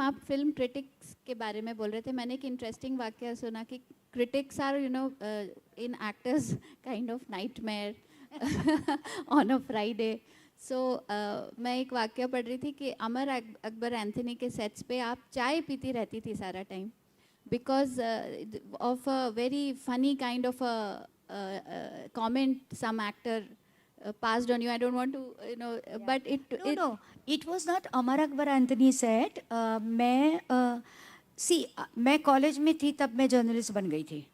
आप film critics के बारे में बोल रहे थे, मैंने एक इंटरेस्टिंग वाक्य सुना कि critics are, in actors kind of nightmare on a Friday. So मैं एक वाक्य पढ़ रही थी कि अमर अकबर एंथनी के सेट्स पे आप चाय पीती रहती थी सारा time because of a very funny kind of a comment some actor passed on you. I don't want to, but No, it was not Amar Akbar Anthony said. मैं कॉलेज में थी तब मैं जर्नलिस्ट बन गई थी.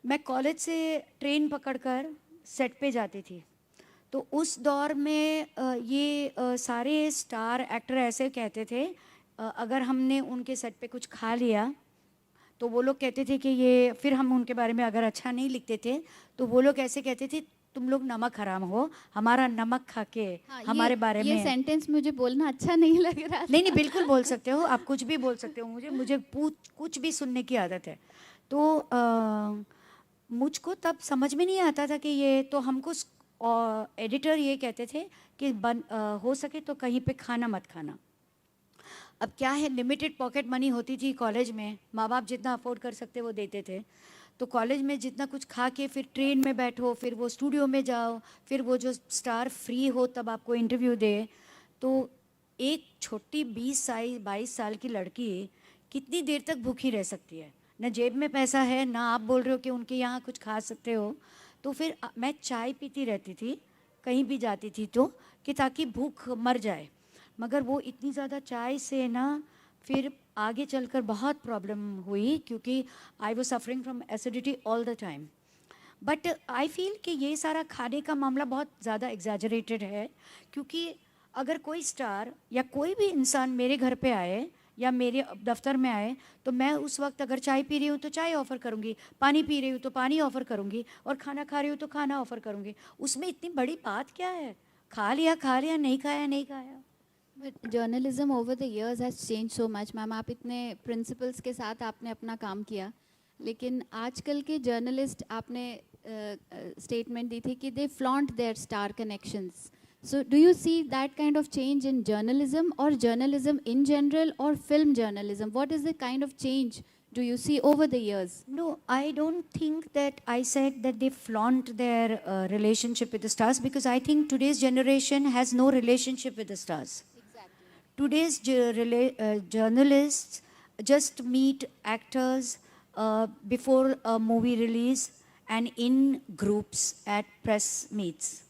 मैं कॉलेज से ट्रेन पकड़कर सेट पे जाती थी. तो उस दौर में सारे स्टार एक्टर ऐसे कहते थे, अगर हमने उनके सेट पे कुछ खा लिया तो वो लोग कहते थे कि ये, फिर हम उनके बारे में अगर अच्छा नहीं लिखते थे तो वो लोग ऐसे कहते थे, तुम लोग नमक हराम हो, हमारा नमक खा के हमारे बारे में. ये सेंटेंस मुझे बोलना अच्छा नहीं लग रहा. नहीं, बिल्कुल बोल सकते हो आप, कुछ भी बोल सकते हो. मुझे कुछ भी सुनने की आदत है. तो मुझको तब समझ में नहीं आता था कि ये, तो हमको एडिटर ये कहते थे कि हो सके तो कहीं पे खाना मत खाना. अब क्या है, लिमिटेड पॉकेट मनी होती थी कॉलेज में, माँ बाप जितना अफोर्ड कर सकते वो देते थे. तो कॉलेज में जितना कुछ खा के फिर ट्रेन में बैठो, फिर वो स्टूडियो में जाओ, फिर वो जो स्टार फ्री हो तब आपको इंटरव्यू दे. तो एक छोटी 22 साल की लड़की कितनी देर तक भूखी रह सकती है? न जेब में पैसा है, ना आप बोल रहे हो कि उनके यहाँ कुछ खा सकते हो. तो फिर मैं चाय पीती रहती थी कहीं भी जाती थी तो, कि ताकि भूख मर जाए. मगर वो इतनी ज़्यादा चाय से ना फिर आगे चलकर बहुत प्रॉब्लम हुई, क्योंकि I was suffering from acidity all the time. But I feel कि ये सारा खाने का मामला बहुत ज़्यादा एग्जैजरेटेड है. क्योंकि अगर कोई स्टार या कोई भी इंसान मेरे घर पे आए या मेरे दफ्तर में आए, तो मैं उस वक्त अगर चाय पी रही हूँ तो चाय ऑफ़र करूँगी, पानी पी रही हूँ तो पानी ऑफ़र करूँगी, और खाना खा रही हूँ तो खाना ऑफ़र करूँगी. उसमें इतनी बड़ी बात क्या है? खा लिया, नहीं खाया नहीं खाया. But journalism over the years has changed so much, ma'am. आप इतने प्रिंसिपल्स के साथ आपने अपना काम किया, लेकिन आजकल के जर्नलिस्ट, आपने स्टेटमेंट दी थी कि they flaunt their star connections. So do you see that kind of change in journalism, or journalism in general, or film journalism? What is the kind of change do you see over the years? No, I don't think that I said that they flaunt their relationship with the stars, because I think today's generation has no relationship with the stars. Today's journalists just meet actors before a movie release and in groups at press meets.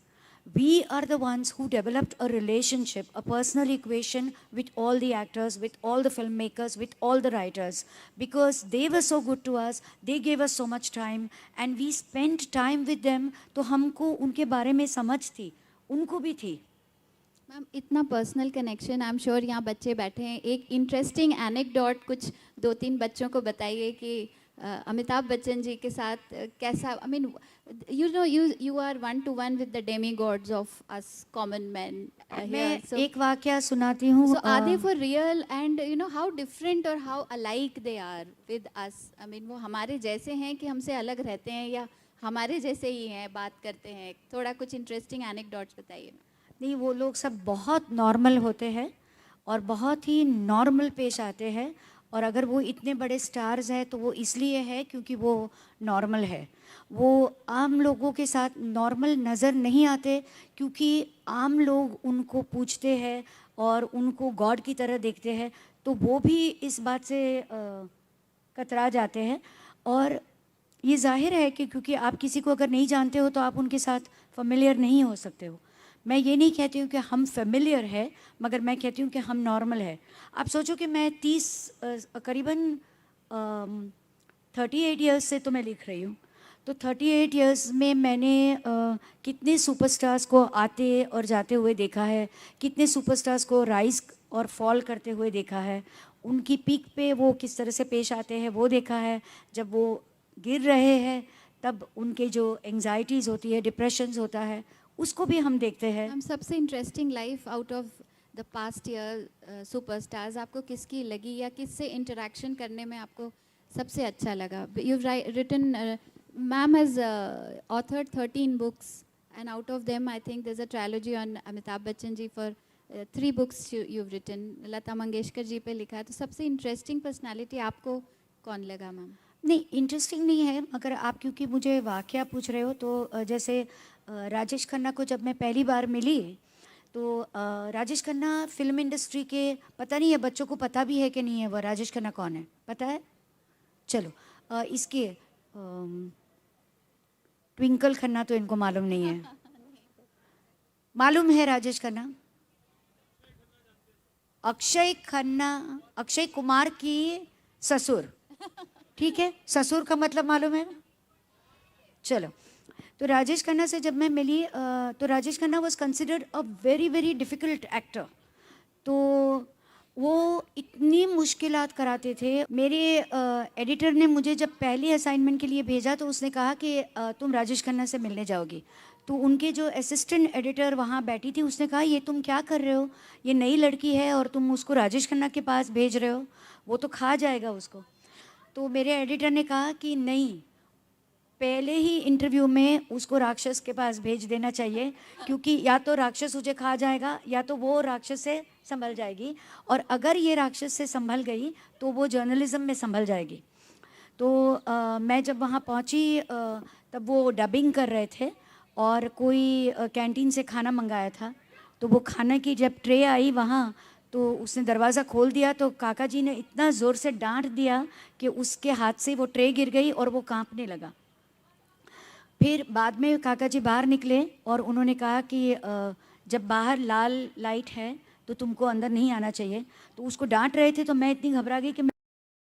We are the ones who developed a relationship, a personal equation with all the actors, with all the filmmakers, with all the writers, because they were so good to us, they gave us so much time, and we spent time with them. तो हमको उनके बारे में समझ थी, उनको भी थी. मैम, इतना personal connection, I am sure यहाँ बच्चे बैठे हैं, एक इंटरेस्टिंग एनेक्डोट कुछ 2-3 बच्चों को बताइए कि अमिताभ बच्चन जी के साथ कैसा, I mean, you are one to one with the demigods of us common men here. मैं So, एक वाक्या सुनाती हूँ. so are they for real, and how different or how alike they are with us? I mean, वो हमारे जैसे हैं कि हमसे अलग रहते हैं, या हमारे जैसे ही हैं, बात करते हैं? थोड़ा कुछ इंटरेस्टिंग एनेक्डोट्स बताइए. नहीं, वो लोग सब बहुत नॉर्मल होते हैं और बहुत ही नॉर्मल पेश आते हैं. और अगर वो इतने बड़े स्टार्स हैं तो वो इसलिए है क्योंकि वो नॉर्मल है. वो आम लोगों के साथ नॉर्मल नज़र नहीं आते, क्योंकि आम लोग उनको पूछते हैं और उनको गॉड की तरह देखते हैं. तो वो भी इस बात से कतरा जाते हैं. और ये जाहिर है कि क्योंकि आप किसी को अगर नहीं जानते हो तो आप उनके साथ फेमिलियर नहीं हो सकते हो. मैं ये नहीं कहती हूँ कि हम फेमिलियर है, मगर मैं कहती हूँ कि हम नॉर्मल है. आप सोचो कि मैं करीबन 38 ईयर्स से तो मैं लिख रही हूँ. तो 38 ईयर्स में मैंने कितने सुपरस्टार्स को आते और जाते हुए देखा है, कितने सुपरस्टार्स को राइज और फॉल करते हुए देखा है, उनकी पीक पे वो किस तरह से पेश आते हैं वो देखा है. जब वो गिर रहे हैं तब उनके जो एंग्जाइटीज़ होती है, डिप्रेशंस होता है, उसको भी हम देखते हैं. हम सबसे interesting life out of the past year superstars आपको किसकी लगी, या किससे इंटरेक्शन करने में आपको सबसे अच्छा लगा? You written, ma'am has authored 13 books, and out of them I think there's a trilogy on Amitabh Bachchan ji for 3 books you've written, Lata Mangeshkar ji पे लिखा है, तो सबसे इंटरेस्टिंग पर्सनालिटी आपको कौन लगा मैम? नहीं, इंटरेस्टिंग नहीं है, मगर आप क्योंकि मुझे वाकया पूछ रहे हो तो जैसे राजेश खन्ना को जब मैं पहली बार मिली तो राजेश खन्ना फिल्म इंडस्ट्री के, पता नहीं है बच्चों को पता भी है कि नहीं है वो राजेश खन्ना कौन है, पता है? चलो, इसके ट्विंकल खन्ना तो इनको मालूम नहीं है। मालूम है राजेश खन्ना? अक्षय खन्ना, अक्षय कुमार की ससुर, ठीक है, ससुर का मतलब मालूम है? चलो, तो राजेश खन्ना से जब मैं मिली तो Rajesh Khanna was considered a very very difficult actor. तो वो इतनी मुश्किलात कराते थे। मेरे एडिटर ने मुझे जब पहली असाइनमेंट के लिए भेजा तो उसने कहा कि तुम राजेश खन्ना से मिलने जाओगी। तो उनके जो असिस्टेंट एडिटर वहाँ बैठी थी उसने कहा ये तुम क्या कर रहे हो, ये नई लड़की है और तुम उसको राजेश खन्ना के पास भेज रहे हो, वो तो खा जाएगा उसको। तो मेरे एडिटर ने कहा कि नहीं, पहले ही इंटरव्यू में उसको राक्षस के पास भेज देना चाहिए, क्योंकि या तो राक्षस उसे खा जाएगा या तो वो राक्षस से संभल जाएगी, और अगर ये राक्षस से संभल गई तो वो जर्नलिज्म में संभल जाएगी। तो मैं जब वहाँ पहुँची तब वो डबिंग कर रहे थे और कोई कैंटीन से खाना मंगाया था। तो वो खाने की जब ट्रे आई वहाँ, तो उसने दरवाज़ा खोल दिया तो काका जी ने इतना ज़ोर से डांट दिया कि उसके हाथ से वो ट्रे गिर गई और वो कांपने लगा। फिर बाद में काका जी बाहर निकले और उन्होंने कहा कि जब बाहर लाल लाइट है तो तुमको अंदर नहीं आना चाहिए। तो उसको डांट रहे थे तो मैं इतनी घबरा गई कि मैं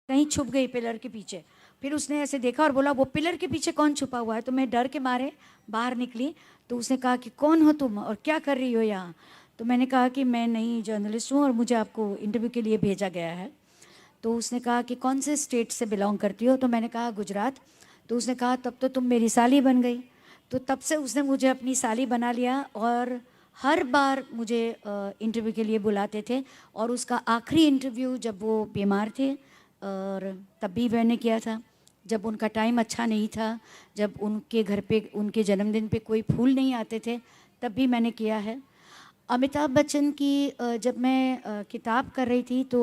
कहीं छुप गई पिलर के पीछे। फिर उसने ऐसे देखा और बोला वो पिलर के पीछे कौन छुपा हुआ है? तो मैं डर के मारे बाहर निकली। तो उसने कहा कि कौन हो तुम और क्या कर रही हो यहाँ? तो मैंने कहा कि मैं नई जर्नलिस्ट हूँ और मुझे आपको इंटरव्यू के लिए भेजा गया है। तो उसने कहा कि कौन से स्टेट से बिलोंग करती हो? तो मैंने कहा गुजरात। तो उसने कहा तब तो तुम मेरी साली बन गई। तो तब से उसने मुझे अपनी साली बना लिया और हर बार मुझे इंटरव्यू के लिए बुलाते थे। और उसका आखिरी इंटरव्यू जब वो बीमार थे और तब भी मैंने किया था, जब उनका टाइम अच्छा नहीं था, जब उनके घर पे उनके जन्मदिन पे कोई फूल नहीं आते थे, तब भी मैंने किया है। अमिताभ बच्चन की जब मैं किताब कर रही थी तो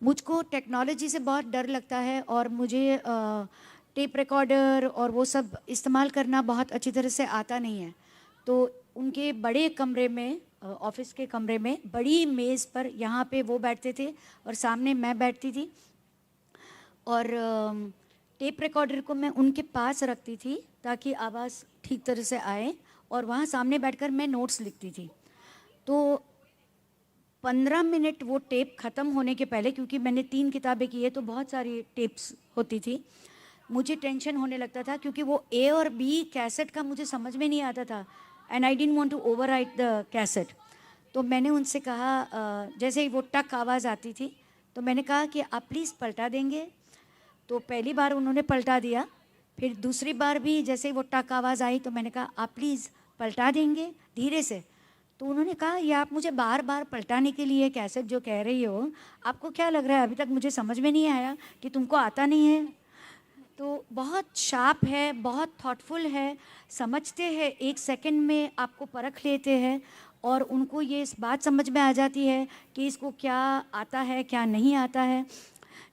मुझको टेक्नोलॉजी से बहुत डर लगता है और मुझे टेप रिकॉर्डर और वो सब इस्तेमाल करना बहुत अच्छी तरह से आता नहीं है। तो उनके बड़े कमरे में, ऑफिस के कमरे में बड़ी मेज़ पर यहाँ पे वो बैठते थे और सामने मैं बैठती थी और टेप रिकॉर्डर को मैं उनके पास रखती थी ताकि आवाज़ ठीक तरह से आए, और वहाँ सामने बैठकर मैं नोट्स लिखती थी। तो 15 मिनट वो टेप ख़त्म होने के पहले, क्योंकि मैंने 3 किताबें की है तो बहुत सारी टेप्स होती थी, मुझे टेंशन होने लगता था क्योंकि वो ए और बी कैसेट का मुझे समझ में नहीं आता था and I didn't want to overwrite the cassette. तो मैंने उनसे कहा जैसे ही वो टक आवाज़ आती थी तो मैंने कहा कि आप प्लीज़ पलटा देंगे। तो पहली बार उन्होंने पलटा दिया, फिर दूसरी बार भी जैसे ही वो टक आवाज़ आई तो मैंने कहा आप प्लीज़ पलटा देंगे धीरे से। तो उन्होंने कहा ये आप मुझे बार बार पलटाने के लिए कैसेट जो कह रही हो, आपको क्या लग रहा है अभी तक मुझे समझ में नहीं आया कि तुमको आता नहीं है? तो बहुत शार्प है, बहुत थॉटफुल है, समझते हैं, एक सेकंड में आपको परख लेते हैं और उनको ये इस बात समझ में आ जाती है कि इसको क्या आता है क्या नहीं आता है।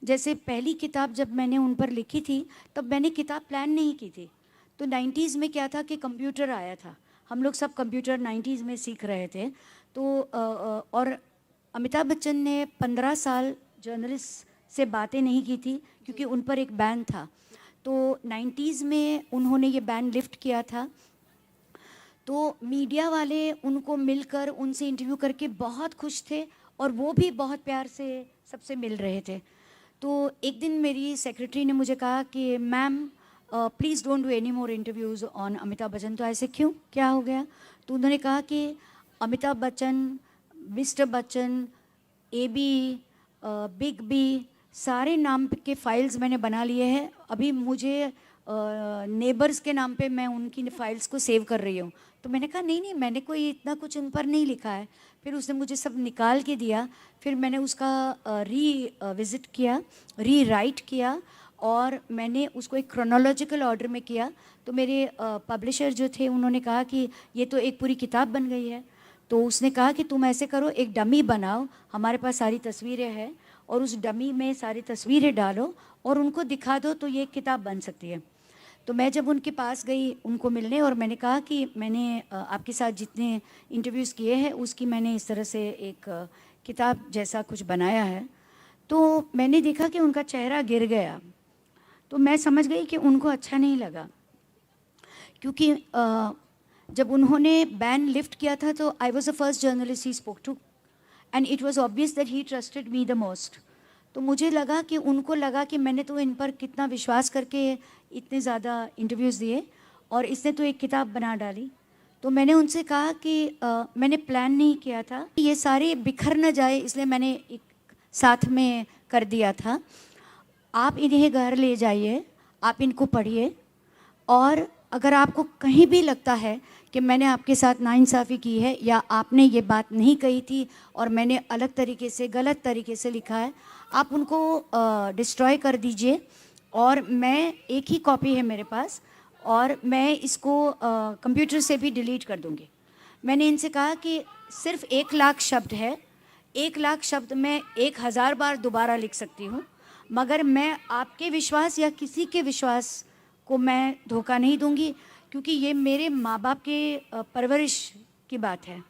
जैसे पहली किताब जब मैंने उन पर लिखी थी तब मैंने किताब प्लान नहीं की थी। तो 90s में क्या था कि कंप्यूटर आया था, हम लोग सब कंप्यूटर 90s में सीख रहे थे। तो और अमिताभ बच्चन ने 15 साल जर्नलिस्ट से बातें नहीं की थी क्योंकि उन पर एक बैन था। तो 90s में उन्होंने ये बैन लिफ्ट किया था। तो मीडिया वाले उनको मिलकर उनसे इंटरव्यू करके बहुत खुश थे और वो भी बहुत प्यार से सबसे मिल रहे थे। तो एक दिन मेरी सेक्रेटरी ने मुझे कहा कि ma'am please don't do any more interviews on Amitabh Bachchan. तो ऐसे क्यों, क्या हो गया? तो उन्होंने कहा कि Amitabh Bachchan, mister Bachchan, A B, big B, सारे नाम के फाइल्स मैंने बना लिए हैं। अभी मुझे नेबर्स के नाम पे मैं उनकी फाइल्स को सेव कर रही हूँ। तो मैंने कहा नहीं नहीं, मैंने कोई इतना कुछ उन पर नहीं लिखा है। फिर उसने मुझे सब निकाल के दिया, फिर मैंने उसका विज़िट किया, री राइट किया और मैंने उसको एक क्रोनोलॉजिकल ऑर्डर में किया। तो मेरे पब्लिशर जो थे उन्होंने कहा कि ये तो एक पूरी किताब बन गई है। तो उसने कहा कि तुम ऐसे करो, एक डमी बनाओ, हमारे पास सारी तस्वीरें हैं, और उस डमी में सारी तस्वीरें डालो और उनको दिखा दो तो ये एक किताब बन सकती है। तो मैं जब उनके पास गई उनको मिलने, और मैंने कहा कि मैंने आपके साथ जितने इंटरव्यूज़ किए हैं उसकी मैंने इस तरह से एक किताब जैसा कुछ बनाया है, तो मैंने देखा कि उनका चेहरा गिर गया। तो मैं समझ गई कि उनको अच्छा नहीं लगा, क्योंकि जब उन्होंने बैन लिफ्ट किया था तो I was the first journalist he spoke to, and it was obvious that he trusted me the most. तो मुझे लगा कि उनको लगा कि मैंने तो इन पर कितना विश्वास करके इतने ज़्यादा इंटरव्यूज़ दिए, और इसने तो एक किताब बना डाली। तो मैंने उनसे कहा कि मैंने प्लान नहीं किया था, ये सारे बिखर न जाए, इसलिए मैंने एक साथ में कर दिया था। आप इन्हें घर ले जाइए, आप इनको पढ़िए, और अगर आपको कहीं भी लगता है कि मैंने आपके साथ नाइंसाफ़ी की है या आपने ये बात नहीं कही थी और मैंने अलग तरीके से, गलत तरीके से लिखा है, आप उनको डिस्ट्रॉय कर दीजिए। और मैं, एक ही कॉपी है मेरे पास, और मैं इसको कंप्यूटर से भी डिलीट कर दूँगी। मैंने इनसे कहा कि सिर्फ 1 लाख शब्द है, 1 लाख शब्द मैं 1000 बार दोबारा लिख सकती हूँ, मगर मैं आपके विश्वास या किसी के विश्वास को मैं धोखा नहीं दूंगी, क्योंकि ये मेरे माँ बाप के परवरिश की बात है।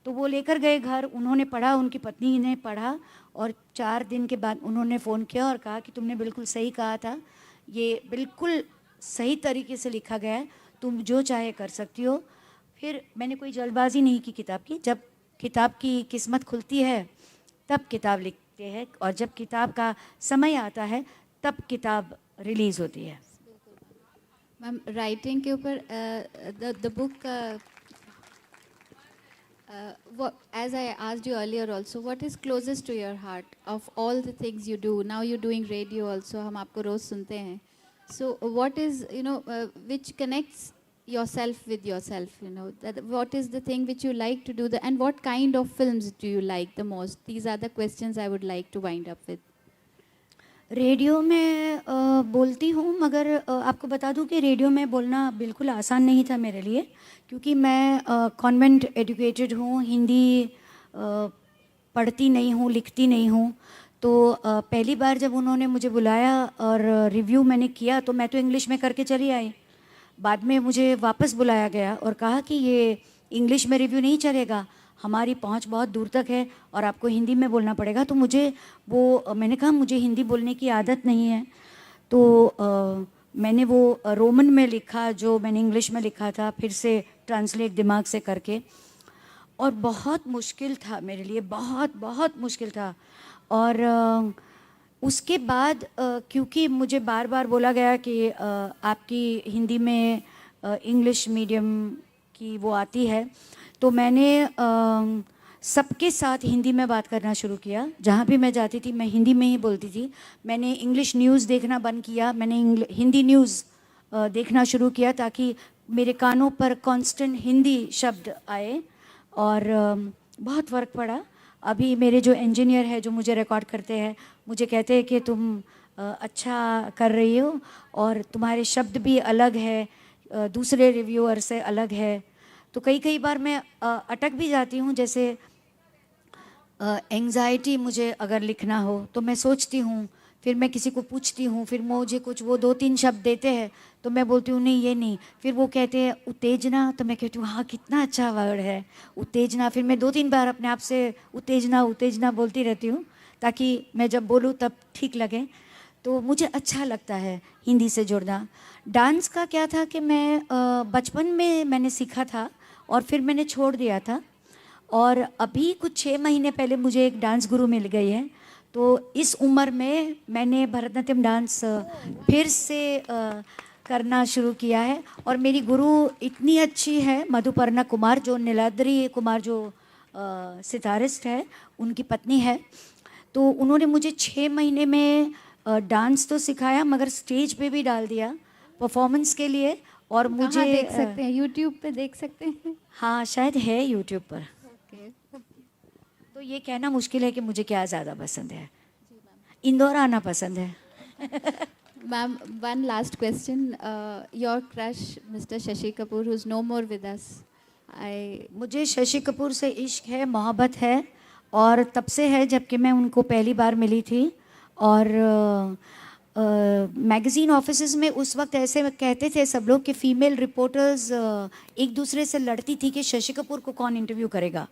तो वो लेकर गए घर, उन्होंने पढ़ा, उनकी पत्नी ने पढ़ा, और 4 दिन के बाद उन्होंने फ़ोन किया और कहा कि तुमने बिल्कुल सही कहा था, ये बिल्कुल सही तरीके से लिखा गया है, तुम जो चाहे कर सकती हो। फिर मैंने कोई जल्दबाजी नहीं की किताब की, जब किताब की किस्मत खुलती है तब किताब लिखते हैं, और जब किताब का समय आता है तब किताब रिलीज़ होती है। मैम, राइटिंग के ऊपर the book, as I asked you earlier also, what is closest to your heart of all the things you do? Now you're doing radio also, हम आपको रोज सुनते हैं. So what is, which connects yourself with yourself, that what is the thing which you like to do, and what kind of films do you like the most? These are the questions I would like to wind up with. Radio में बोलती हूँ, मगर आपको बता दूँ कि radio में बोलना बिल्कुल आसान नहीं था मेरे लिए, क्योंकि मैं कॉन्वेंट एजुकेटेड हूँ, हिंदी पढ़ती नहीं हूँ, लिखती नहीं हूँ। तो पहली बार जब उन्होंने मुझे बुलाया और रिव्यू मैंने किया, तो मैं तो इंग्लिश में करके चली आई। बाद में मुझे वापस बुलाया गया और कहा कि ये इंग्लिश में रिव्यू नहीं चलेगा, हमारी पहुंच बहुत दूर तक है और आपको हिंदी में बोलना पड़ेगा। तो मैंने कहा मुझे हिंदी बोलने की आदत नहीं है, तो मैंने वो रोमन में लिखा जो मैंने इंग्लिश में लिखा था, फिर से ट्रांसलेट दिमाग से करके, और बहुत मुश्किल था मेरे लिए, बहुत बहुत मुश्किल था। और उसके बाद क्योंकि मुझे बार बार बोला गया कि आपकी हिंदी में इंग्लिश मीडियम की वो आती है, तो मैंने सबके साथ हिंदी में बात करना शुरू किया। जहाँ भी मैं जाती थी मैं हिंदी में ही बोलती थी। मैंने इंग्लिश न्यूज़ देखना बंद किया, मैंने हिंदी न्यूज़ देखना शुरू किया ताकि मेरे कानों पर कांस्टेंट हिंदी शब्द आए, और बहुत फ़र्क पड़ा। अभी मेरे जो इंजीनियर है जो मुझे रिकॉर्ड करते हैं, मुझे कहते हैं कि तुम अच्छा कर रही हो और तुम्हारे शब्द भी अलग है, दूसरे रिव्यूअर से अलग है। तो कई बार मैं अटक भी जाती हूँ, जैसे एंग्जाइटी मुझे अगर लिखना हो तो मैं सोचती हूँ, फिर मैं किसी को पूछती हूँ, फिर मुझे कुछ वो 2-3 शब्द देते हैं तो मैं बोलती हूँ नहीं ये नहीं, फिर वो कहते हैं उत्तेजना, तो मैं कहती हूँ हाँ कितना अच्छा वर्ड है उत्तेजना। फिर मैं 2-3 बार अपने आप से उत्तेजना उत्तेजना बोलती रहती हूँ ताकि मैं जब बोलूँ तब ठीक लगे। तो मुझे अच्छा लगता है हिंदी से जुड़ना। डांस का क्या था कि मैं बचपन में मैंने सीखा था और फिर मैंने छोड़ दिया था, और अभी कुछ 6 महीने पहले मुझे एक डांस गुरु मिल गई है। तो इस उम्र में मैंने भरतनाट्यम डांस फिर से करना शुरू किया है, और मेरी गुरु इतनी अच्छी है, मधुपर्णा कुमार, जो नीलाद्री कुमार जो सितारिस्ट है उनकी पत्नी है। तो उन्होंने मुझे 6 महीने में डांस तो सिखाया मगर स्टेज पे भी डाल दिया परफॉर्मेंस के लिए। और मुझे देख सकते हैं, यूट्यूब पे देख सकते हैं। हाँ शायद है यूट्यूब पर। ओके। तो ये कहना मुश्किल है कि मुझे क्या ज़्यादा पसंद है। इंदौर आना पसंद है। Ma'am, one last question. Your crush, Mr. Shashi Kapoor, who's no more with us. I मुझे शशि कपूर से इश्क है, मोहब्बत है, और तब से है जबकि मैं उनको पहली बार मिली थी। और मैगज़ीन ऑफिसेज़ में उस वक्त ऐसे कहते थे सब लोग कि फ़ीमेल रिपोर्टर्स एक दूसरे से लड़ती थी कि शशि कपूर को कौन इंटरव्यू करेगा,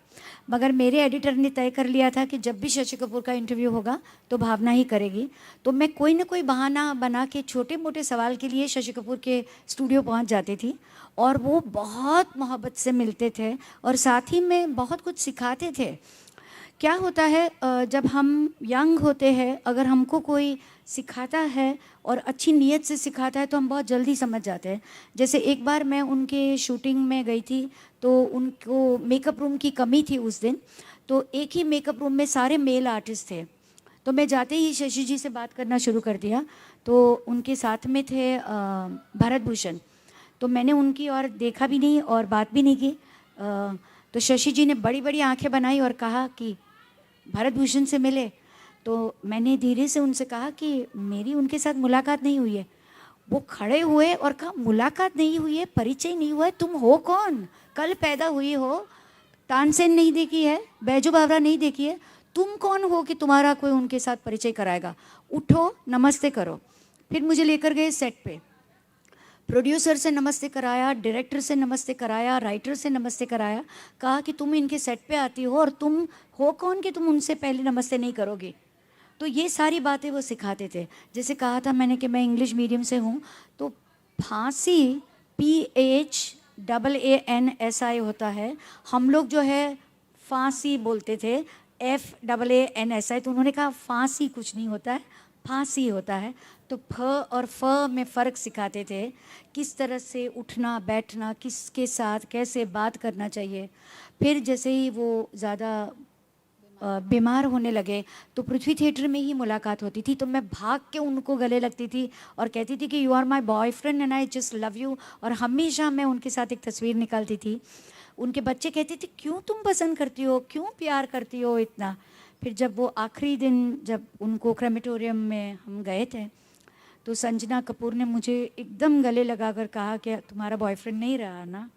मगर मेरे एडिटर ने तय कर लिया था कि जब भी शशि कपूर का इंटरव्यू होगा तो भावना ही करेगी। तो मैं कोई ना कोई बहाना बना के छोटे मोटे सवाल के लिए शशि कपूर के स्टूडियो पहुंच जाती थी, और वो बहुत मोहब्बत से मिलते थे और साथ ही में बहुत कुछ सिखाते थे। क्या होता है जब हम यंग होते हैं, अगर हमको कोई सिखाता है और अच्छी नीयत से सिखाता है तो हम बहुत जल्दी समझ जाते हैं। जैसे एक बार मैं उनके शूटिंग में गई थी, तो उनको मेकअप रूम की कमी थी उस दिन, तो एक ही मेकअप रूम में सारे मेल आर्टिस्ट थे। तो मैं जाते ही शशि जी से बात करना शुरू कर दिया, तो उनके साथ में थे भरत भूषण। तो मैंने उनकी और देखा भी नहीं और बात भी नहीं की। तो शशि जी ने बड़ी बड़ी आंखें बनाई और कहा कि भरत भूषण से मिले। तो मैंने धीरे से उनसे कहा कि मेरी उनके साथ मुलाकात नहीं हुई है। वो खड़े हुए और कहा, मुलाकात नहीं हुई है, परिचय नहीं हुआ है, तुम हो कौन? कल पैदा हुई हो, तानसेन नहीं देखी है, बैजू बावरा नहीं देखी है, तुम कौन हो कि तुम्हारा कोई उनके साथ परिचय कराएगा? उठो, नमस्ते करो। फिर मुझे लेकर गए सेट पे, प्रोड्यूसर से नमस्ते कराया, डायरेक्टर से नमस्ते कराया, राइटर से नमस्ते कराया, कहा कि तुम इनके सेट पे आती हो और तुम हो कौन कि तुम उनसे पहले नमस्ते नहीं करोगे? तो ये सारी बातें वो सिखाते थे। जैसे कहा था मैंने कि मैं इंग्लिश मीडियम से हूँ, तो फांसी PHAANSI होता है, हम लोग जो है फांसी बोलते थे, FAANSI। तो उन्होंने कहा फांसी कुछ नहीं होता है, फांसी होता है। तो फ और फ में फ़र्क सिखाते थे, किस तरह से उठना बैठना, किसके साथ कैसे बात करना चाहिए। फिर जैसे ही वो ज़्यादा बीमार होने लगे तो पृथ्वी थिएटर में ही मुलाकात होती थी, तो मैं भाग के उनको गले लगती थी और कहती थी कि you are my boyfriend and I just love you. और हमेशा मैं उनके साथ एक तस्वीर निकालती थी। उनके बच्चे कहते थे, क्यों तुम पसंद करती हो, क्यों प्यार करती हो इतना? फिर जब वो आखिरी दिन जब उनको क्रेमेटोरियम में हम गए थे, तो संजना कपूर ने मुझे एकदम गले लगाकर कहा कि तुम्हारा बॉयफ्रेंड नहीं रहा ना।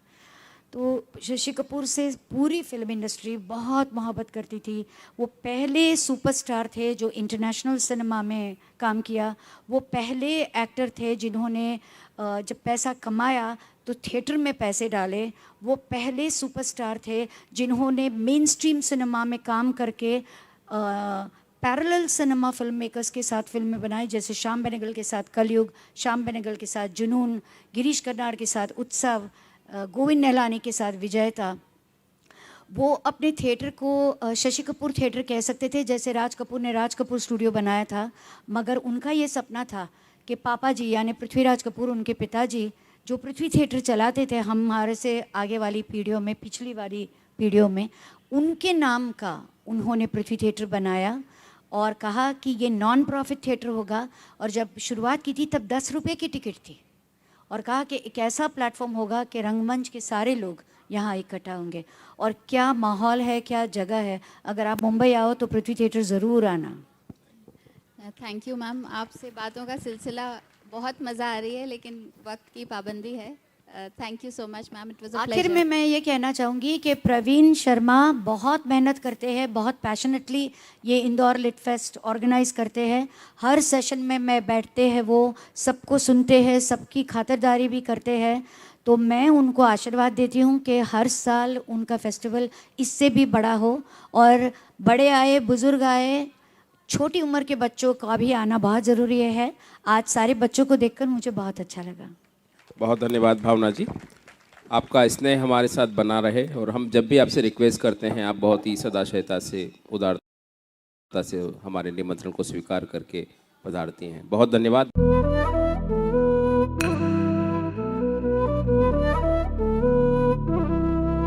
तो शशि कपूर से पूरी फिल्म इंडस्ट्री बहुत मोहब्बत करती थी। वो पहले सुपरस्टार थे जो इंटरनेशनल सिनेमा में काम किया। वो पहले एक्टर थे जिन्होंने जब पैसा कमाया तो थिएटर में पैसे डाले। वो पहले सुपरस्टार थे जिन्होंने मेन स्ट्रीम सिनेमा में काम करके पैरेलल सिनेमा फिल्म मेकर्स के साथ फिल्में बनाई, जैसे श्याम बेनेगल के साथ कलयुग, श्याम बेनेगल के साथ जुनून, गिरीश कर्नाड के साथ उत्सव, गोविंद निहलानी के साथ विजयता। वो अपने थिएटर को शशि कपूर थिएटर कह सकते थे, जैसे राज कपूर ने राज कपूर स्टूडियो बनाया था। मगर उनका ये सपना था कि पापा जी यानी पृथ्वीराज कपूर, उनके पिताजी जो पृथ्वी थिएटर चलाते थे हमारे से आगे वाली पीढ़ियों में, पिछली वाली पीढ़ियों में, उनके नाम का उन्होंने पृथ्वी थिएटर बनाया और कहा कि ये नॉन प्रॉफिट थिएटर होगा। और जब शुरुआत की थी तब 10 रुपये की टिकट थी, और कहा कि एक ऐसा प्लेटफॉर्म होगा कि रंगमंच के सारे लोग यहाँ इकट्ठा होंगे। और क्या माहौल है, क्या जगह है। अगर आप मुंबई आओ तो पृथ्वी थिएटर ज़रूर आना। थैंक यू मैम, आपसे बातों का सिलसिला बहुत मज़ा आ रही है, लेकिन वक्त की पाबंदी है। Thank you so much ma'am, it was a आखिर प्लेजर। में मैं ये कहना चाहूँगी कि प्रवीण शर्मा बहुत मेहनत करते हैं, बहुत पैशनेटली ये इंदौर लिट फेस्ट ऑर्गेनाइज करते हैं। हर सेशन में मैं बैठते हैं, वो सबको सुनते हैं, सबकी खातिरदारी भी करते हैं। तो मैं उनको आशीर्वाद देती हूँ कि हर साल उनका फेस्टिवल इससे भी बड़ा हो, और बड़े आए बुज़ुर्ग आए, छोटी उम्र के बच्चों का भी आना बहुत ज़रूरी है। आज सारे बच्चों को देखकर मुझे बहुत अच्छा लगा। बहुत धन्यवाद भावना जी, आपका स्नेह हमारे साथ बना रहे, और हम जब भी आपसे रिक्वेस्ट करते हैं आप बहुत ही सदाशयता से, उदारता से हमारे निमंत्रण को स्वीकार करके पधारती हैं। बहुत धन्यवाद।